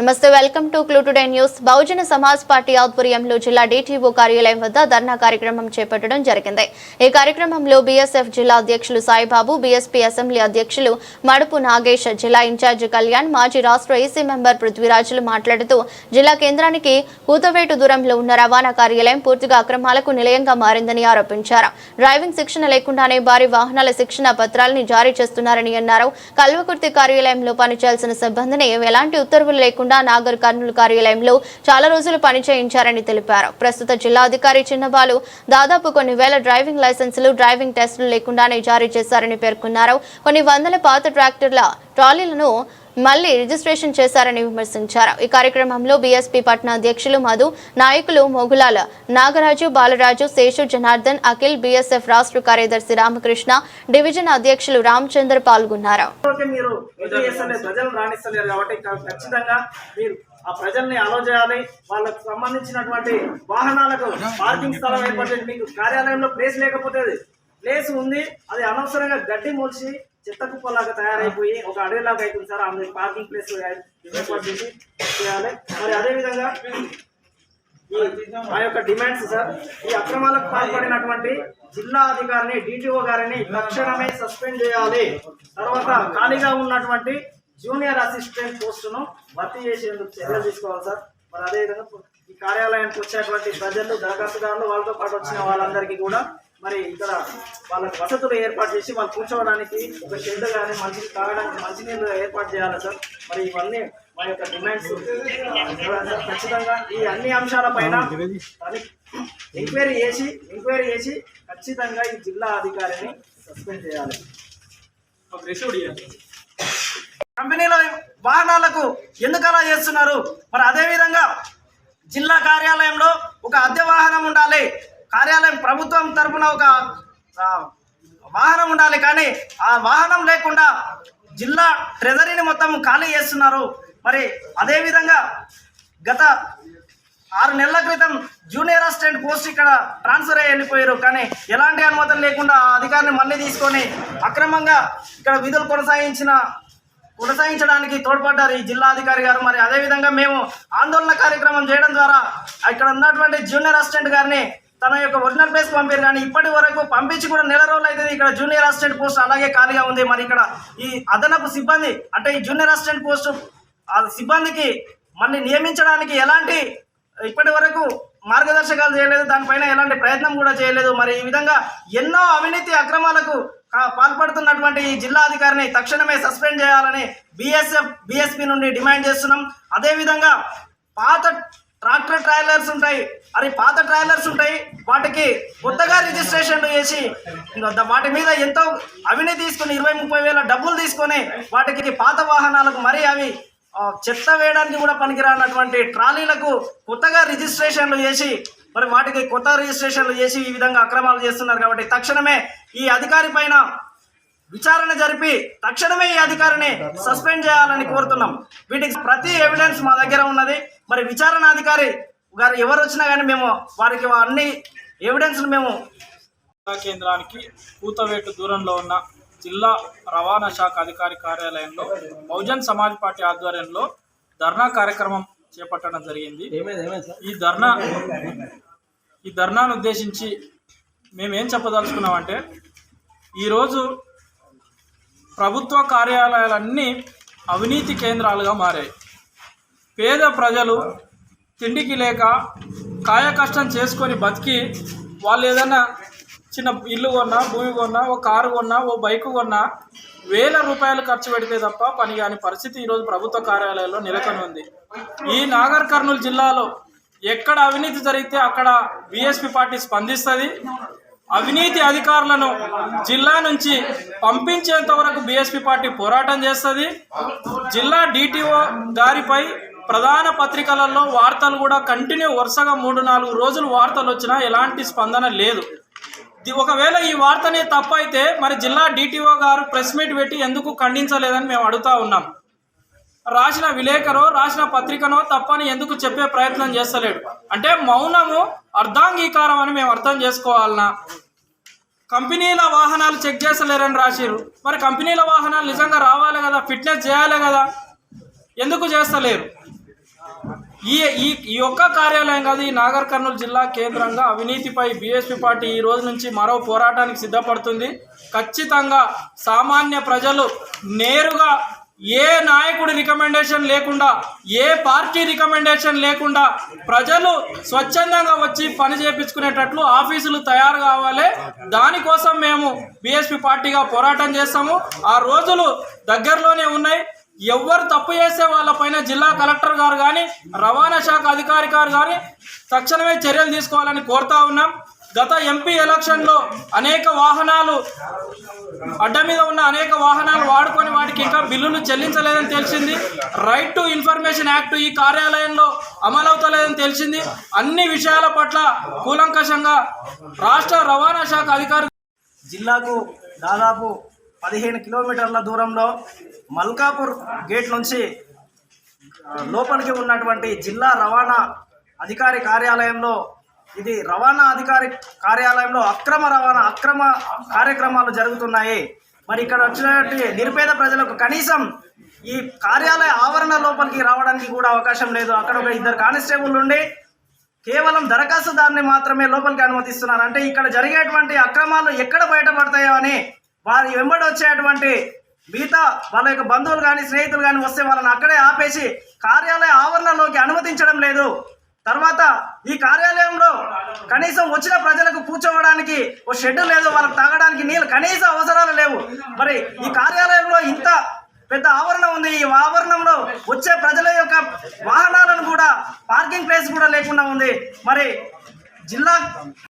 నమస్తే, welcome to clue today news. Bahujan Samaj party ఆధ్వర్యంలో జిల్లా డిటిఓ కార్యాలయం వద్ద ధర్నా కార్యక్రమం చేపట్టడం జరిగింది. ఈ కార్యక్రమంలో బీఎస్ఎఫ్ జిల్లా అధ్యక్షులు సాయిబాబు, బీఎస్పీ అసెంబ్లీ అధ్యక్షులు మడుపు నాగేష్, జిల్లా ఇన్ఛార్జి కళ్యాణ్, మాజీ రాష్ట్ర ఈసీ మెంబర్ పృథ్వీరాజులు మాట్లాడుతూ జిల్లా కేంద్రానికి కూతవేటు దూరంలో ఉన్న రవాణా కార్యాలయం పూర్తిగా అక్రమాలకు నిలయంగా మారిందని ఆరోపించారు. డ్రైవింగ్ శిక్షణ లేకుండానే భారీ వాహనాల శిక్షణ పత్రాలని జారీ చేస్తున్నారని అన్నారు. కల్వకుర్తి కార్యాలయంలో పనిచేయాల్సిన సిబ్బందిని ఎలాంటి ఉత్తర్వులు లేకుండా నాగర్ కర్నూలు కార్యాలయంలో చాలా రోజులు పనిచేయించారని తెలిపారు. ప్రస్తుత జిల్లా అధికారి చిన్నబాలు దాదాపు కొన్ని వేల డ్రైవింగ్ లైసెన్సులు, డ్రైవింగ్ టెస్టులు లేకుండానే జారీ చేశారని పేర్కొన్నారు. కొన్ని వందల పాత ట్రాలీలను మళ్లీ రిజిస్ట్రేషన్ చేశారని విమర్శించారు. ఈ కార్యక్రమంలో బీఎస్పీ పట్న అధ్యక్షులు మధు, నాయకులు మొగులాల నాగరాజు, బాలరాజు, శేషు, జనార్దన్, అఖిల్, బీఎస్ఎఫ్ రాష్ట్ర కార్యదర్శి రామకృష్ణ, డివిజన్ అధ్యక్షులు రామచంద్ర పాల్గొన్నారు. ఆ ప్రజల్ని అలో చేయాలి. వాళ్ళకు సంబంధించినటువంటి వాహనాలకు పార్కింగ్ స్థలం ఏర్పాటు చేసి, మీకు కార్యాలయంలో ప్లేస్ లేకపోతే ప్లేస్ ఉంది, అది అనవసరంగా గడ్డి మూల్చి చెత్త కుప్పలాగా తయారైపోయి ఒక అడవిలాగా అవుతుంది సార్. అందులో పార్కింగ్ ప్లేస్ ఏర్పాటు చేసి చేయాలి. మరి అదేవిధంగా మా యొక్క డిమాండ్స్ సార్, ఈ అక్రమాలకు పాల్పడినటువంటి జిల్లా అధికారిని, డిటిఓ గారిని తక్షణమే సస్పెండ్ చేయాలి. తర్వాత ఖాళీగా ఉన్నటువంటి జూనియర్ అసిస్టెంట్ పోస్టును భర్తీ చేసేందుకు చర్యలు తీసుకోవాలి సార్. మరి అదేవిధంగా ఈ కార్యాలయానికి వచ్చేటువంటి ప్రజలు, దరఖాస్తుదారులు, వాళ్ళతో పాటు వచ్చిన వాళ్ళందరికీ కూడా మరి ఇక్కడ వాళ్ళకి వసతులు ఏర్పాటు చేసి వాళ్ళు కూర్చోవడానికి ఒక షెడ్ కానీ, మంచినీళ్ళు తాగడానికి మంచినీళ్ళు ఏర్పాటు చేయాలి సార్. మరి ఇవన్నీ మా యొక్క డిమాండ్స్. ఖచ్చితంగా ఈ అన్ని అంశాలపైన ఎంక్వైరీ చేసి ఖచ్చితంగా ఈ జిల్లా అధికారిని సస్పెండ్ చేయాలి. కంపెనీల వాహనాలకు ఎందుకు అలా చేస్తున్నారు? మరి అదేవిధంగా జిల్లా కార్యాలయంలో ఒక అద్దె వాహనం ఉండాలి, కార్యాలయం ప్రభుత్వం తరఫున ఒక వాహనం ఉండాలి. కానీ ఆ వాహనం లేకుండా జిల్లా ట్రెజరీని మొత్తం ఖాళీ చేస్తున్నారు. మరి అదేవిధంగా గత 6 నెలల క్రితం జూనియర్ అసిస్టెంట్ పోస్ట్ ఇక్కడ ట్రాన్స్ఫర్ అయ్యి వెళ్ళిపోయారు. కానీ ఎలాంటి అనుమతులు లేకుండా ఆ అధికారిని మళ్ళీ తీసుకొని అక్రమంగా ఇక్కడ విధులు కొనసాగించడానికి తోడ్పడ్డారు ఈ జిల్లా అధికారి గారు. మరి అదేవిధంగా మేము ఆందోళన కార్యక్రమం చేయడం ద్వారా ఇక్కడ ఉన్నటువంటి జూనియర్ అసిస్టెంట్ గారిని తన యొక్క ఒరిజినల్ ప్లేస్ పంపారు. కానీ ఇప్పటి వరకు పంపించి కూడా నెల రోజులు అయితే ఇక్కడ జూనియర్ అసిస్టెంట్ పోస్ట్ అలాగే ఖాళీగా ఉంది. మరి ఇక్కడ ఈ అదనపు సిబ్బంది అంటే ఈ జూనియర్ అసిస్టెంట్ పోస్టు ఆ సిబ్బందికి మళ్ళీ నియమించడానికి ఎలాంటి ఇప్పటి వరకు మార్గదర్శకాలు చేయలేదు, దానిపైన ఎలాంటి ప్రయత్నం కూడా చేయలేదు. మరి ఈ విధంగా ఎన్నో అవినీతి అక్రమాలకు పాల్పడుతున్నటువంటి ఈ జిల్లా అధికారిని తక్షణమే సస్పెండ్ చేయాలని బీఎస్పీ నుండి డిమాండ్ చేస్తున్నాం. అదేవిధంగా పాత ట్రాక్టర్ ట్రైలర్స్ ఉంటాయి, పాత ట్రైలర్స్ ఉంటాయి, వాటికి కొత్తగా రిజిస్ట్రేషన్లు చేసి వాటి మీద ఎంతో అవినీతి తీసుకుని 20-30 వేల డబ్బులు తీసుకొని వాటికి పాత వాహనాలకు మరి అవి చెత్త వేయడానికి కూడా పనికిరానటువంటి ట్రాలీలకు కొత్తగా రిజిస్ట్రేషన్లు చేసి మరి వాటికి కొత్త రిజిస్ట్రేషన్లు చేసి ఈ విధంగా అక్రమాలు చేస్తున్నారు. కాబట్టి తక్షణమే ఈ అధికారి పైన విచారణ జరిపి తక్షణమే ఈ అధికారిని సస్పెండ్ చేయాలని కోరుతున్నాం. వీటికి ప్రతి ఎవిడెన్స్ మా దగ్గర ఉన్నది. మరి విచారణ అధికారి గారు ఎవరు వచ్చినా కానీ మేము వారికి అన్ని ఎవిడెన్స్ను మేము కేంద్రానికి కూతవేటు దూరంలో ఉన్న జిల్లా రవాణా శాఖ అధికారి కార్యాలయంలో బహుజన్ సమాజ్ పార్టీ ఆధ్వర్యంలో ధర్నా కార్యక్రమం చేపట్టడం జరిగింది. ఈ ధర్నాను ఉద్దేశించి మేమేం చెప్పదలుచుకున్నామంటే, ఈరోజు ప్రభుత్వ కార్యాలయాలన్నీ అవినీతి కేంద్రాలుగా మారాయి. పేద ప్రజలు తిండికి లేక కాయకష్టం చేసుకొని బతికి వాళ్ళు ఏదైనా చిన్న ఇల్లు కొన్నా, భూమి కొన్నా, ఓ కారు కొన్నా, ఓ బైకు కొన్నా వేల రూపాయలు ఖర్చు పెడితే తప్ప పని కాని పరిస్థితి ఈరోజు ప్రభుత్వ కార్యాలయాల్లో నెలకొని ఉంది. ఈ నాగర్ కర్నూలు జిల్లాలో ఎక్కడ అవినీతి జరిగితే అక్కడ బీఎస్పీ పార్టీ స్పందిస్తుంది. అవినీతి అధికారులను జిల్లా నుంచి పంపించేంత వరకు బీఎస్పీ పార్టీ పోరాటం చేస్తుంది. జిల్లా డిటిఓ గారిపై ప్రధాన పత్రికలలో వార్తలు కూడా కంటిన్యూ వరుసగా 3-4 రోజులు వార్తలు వచ్చినా ఎలాంటి స్పందన లేదు. ఒకవేళ ఈ వార్తనే తప్పైతే మరి జిల్లా డిటిఓ గారు ప్రెస్ మీట్ పెట్టి ఎందుకు ఖండించలేదని మేము అడుగుతా ఉన్నాం. రాసిన విలేకరో రాసిన పత్రికనో తప్పని ఎందుకు చెప్పే ప్రయత్నం చేస్తలేడు అంటే మౌనము అర్ధాంగీకారం అని మేము అర్థం చేసుకోవాలన్నా? కంపెనీల వాహనాలు చెక్ చేస్తలేరని రాసిరు. మరి కంపెనీల వాహనాలు నిజంగా రావాలి కదా, ఫిట్నెస్ చేయాలి కదా, ఎందుకు చేస్తలేరు? ఈ ఒక్క కార్యాలయం కాదు, ఈ నాగర్ కర్నూలు జిల్లా కేంద్రంగా అవినీతిపై బీఎస్పీ పార్టీ ఈ రోజు నుంచి మరో పోరాటానికి సిద్ధపడుతుంది. ఖచ్చితంగా సామాన్య ప్రజలు నేరుగా ఏ నాయకుడి రికమెండేషన్ లేకుండా, ఏ పార్టీ రికమెండేషన్ లేకుండా ప్రజలు స్వచ్ఛందంగా వచ్చి పని చేయించుకునేటట్లు ఆఫీసులు తయారు కావాలి. దానికోసం మేము బీఎస్పీ పార్టీగా పోరాటం చేస్తాము. ఆ రోజులు దగ్గరలోనే ఉన్నాయి. ఎవరు తప్పు చేస్తే వాళ్ళపైన జిల్లా కలెక్టర్ గారు కానీ, రవాణా శాఖ అధికారి గారు కానీ తక్షణమే చర్యలు తీసుకోవాలని కోరుతా ఉన్నాం. గత ఎంపీ ఎలక్షన్లో అనేక వాహనాలు అడ్డ మీద ఉన్న అనేక వాహనాలు వాడుకొని వాటికి ఇంకా బిల్లులు చెల్లించలేదని తెలిసింది. రైట్ టు ఇన్ఫర్మేషన్ యాక్ట్ ఈ కార్యాలయంలో అమలవుతలేదని తెలిసింది. అన్ని విషయాల పట్ల కూలంకషంగా రాష్ట్ర రవాణా శాఖ అధికారి జిల్లాకు దాదాపు 15 కిలోమీటర్ల దూరంలో మల్కాపూర్ గేట్ నుంచి లోపలికి ఉన్నటువంటి జిల్లా రవాణా అధికారి కార్యాలయంలో, ఇది రవాణా అధికారి కార్యాలయంలో అక్రమ కార్యక్రమాలు జరుగుతున్నాయి. మరి ఇక్కడ వచ్చినటువంటి నిరుపేద ప్రజలకు కనీసం ఈ కార్యాలయ ఆవరణ లోపలికి రావడానికి కూడా అవకాశం లేదు. అక్కడ ఒక 2 కానిస్టేబుల్ ఉండి కేవలం దరఖాస్తుదారుని మాత్రమే లోపలికి అనుమతిస్తున్నారు. అంటే ఇక్కడ జరిగేటువంటి అక్రమాలు ఎక్కడ బయటపడతాయో అని వారి వెంబడి వచ్చేటువంటి మిగతా వాళ్ళ యొక్క బంధువులు కానీ స్నేహితులు కానీ వస్తే వాళ్ళని అక్కడే ఆపేసి కార్యాలయ ఆవరణలోకి అనుమతించడం లేదు. తర్వాత ఈ కార్యాలయంలో కనీసం వచ్చిన ప్రజలకు కూర్చోవడానికి ఓ షెడ్ లేదు, వాళ్ళకి తాగడానికి నీళ్ళు కనీస అవసరాలు లేవు. మరి ఈ కార్యాలయంలో ఇంత పెద్ద ఆవరణ ఉంది. ఈ ఆవరణంలో వచ్చే ప్రజల యొక్క వాహనాలను కూడా పార్కింగ్ ప్లేస్ కూడా లేకుండా ఉంది. మరి జిల్లా